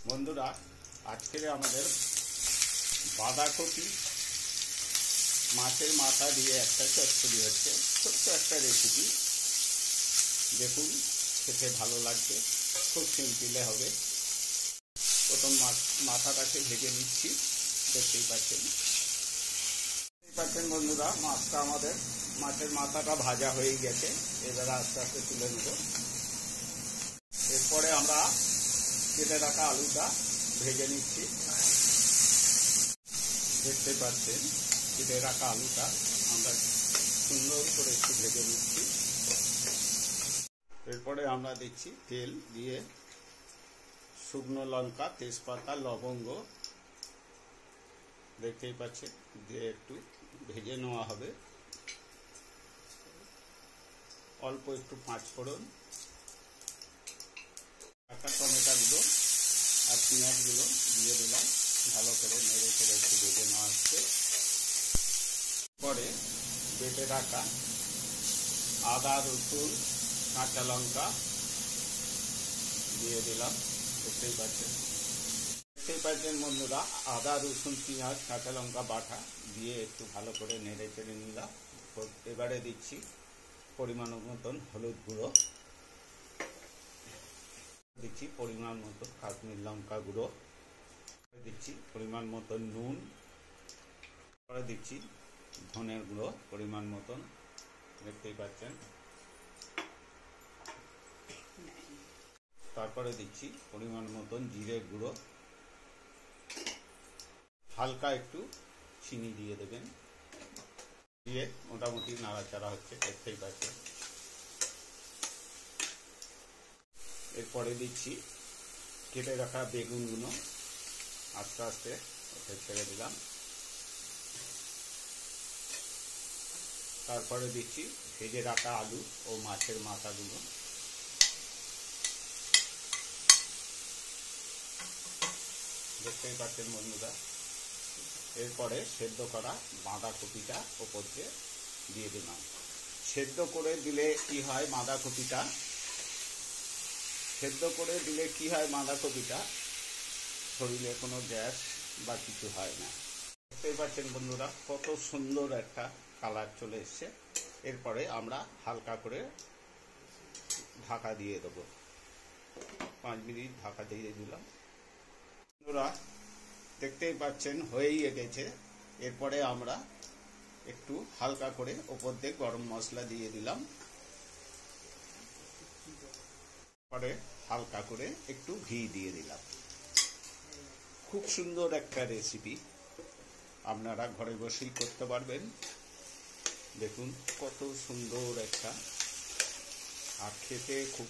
বন্ধুরা, আজকে আমাদের বাঁধাকপি মাছের মাথা দিয়ে একটা চচ্চড়ি হচ্ছে। ছোট্ট একটা রেসিপি, দেখুন, খেতে ভালো লাগবে, খুব সিম্পলে হবে। প্রথম মাথাটাকে ভেজে নিচ্ছি, দেখতেই পাচ্ছেন বন্ধুরা। মাছটা আমাদের মাছের মাথাটা ভাজা হয়ে গেছে, এবারে আস্তে আস্তে তুলে নেব। এরপরে আমরা কেটে রাখা আলুটা ভেজে নিচ্ছি, দেখতে পাচ্ছেন কেটে রাখা আলুটা আমরা সুন্দর করে একটু ভেজে নিচ্ছি। এরপরে আমরা দিচ্ছি তেল দিয়ে শুকনো লঙ্কা, তেজপাতা, লবঙ্গ, দেখতেই পাচ্ছেন, দিয়ে একটু ভেজে নেওয়া হবে। অল্প একটু পাঁচফোড়ন, কাঁচা টমেটোগুলো আর পেঁয়াজগুলো দিয়ে দিলাম, ভালো করে নেড়ে করে একটু ভেজে নেওয়া হচ্ছে। পরে বেটে রাখা আদা, রসুন, কাঁচা লঙ্কা দিয়ে দিলাম, দেখতেই পাচ্ছেন বন্ধুরা। আদা, রসুন, পেঁয়াজ, কাঁচা লঙ্কা বাটা দিয়ে একটু ভালো করে নেড়ে চেড়ে নিলাম। এবারে দিচ্ছি পরিমাণ মতন হলুদ গুঁড়ো, দিচ্ছি পরিমাণ মতো কাশ্মীর লঙ্কা গুঁড়ো, দিচ্ছি পরিমাণ মতন নুন, পরে দিচ্ছি ধনের গুঁড়ো পরিমাণ মতন, দেখতেই পাচ্ছেন। তারপরে দিচ্ছি পরিমাণ মতন জিরে গুঁড়ো, হালকা একটু চিনি দিয়ে দেবেন, দিয়ে মোটামুটি নাড়াচাড়া হচ্ছে, দেখতেই পাচ্ছেন। এরপরে দিচ্ছি কেটে রাখা বেগুনগুলো, আস্তে আস্তে ওকে ছেড়ে দিলাম। তারপরে দিচ্ছি ভেজে রাখা আলু ও মাছের মাথাগুলো, দেখতেই পাচ্ছেন বন্ধুরা। এরপরে সেদ্ধ করা বাঁধাকপিটা ওপর দিয়ে দিলাম। সেদ্ধ করে দিলে কি হয়, বাঁধাকপিটা শরীরে কোনো গ্যাস বা কিছু হয় না। দেখতেই পাচ্ছেন বন্ধুরা, কত সুন্দর একটা কালার চলে এসছে। এরপরে আমরা হালকা করে ঢাকা দিয়ে দেবো, 5 মিনিট ঢাকা দিয়ে দিলাম। বন্ধুরা, দেখতেই পাচ্ছেন হয়েই গেছে। এরপরে আমরা একটু হালকা করে ওপর দিয়ে গরম মশলা দিয়ে দিলাম, পরে হালকা করে একটু ঘি দিয়ে দিলাম। খুব সুন্দর একটা রেসিপি, আপনারা ঘরে বসেই করতে পারবেন। দেখুন কত সুন্দর একটা, আর খেতে খুব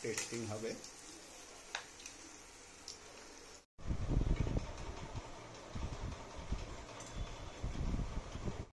টেস্টিং হবে।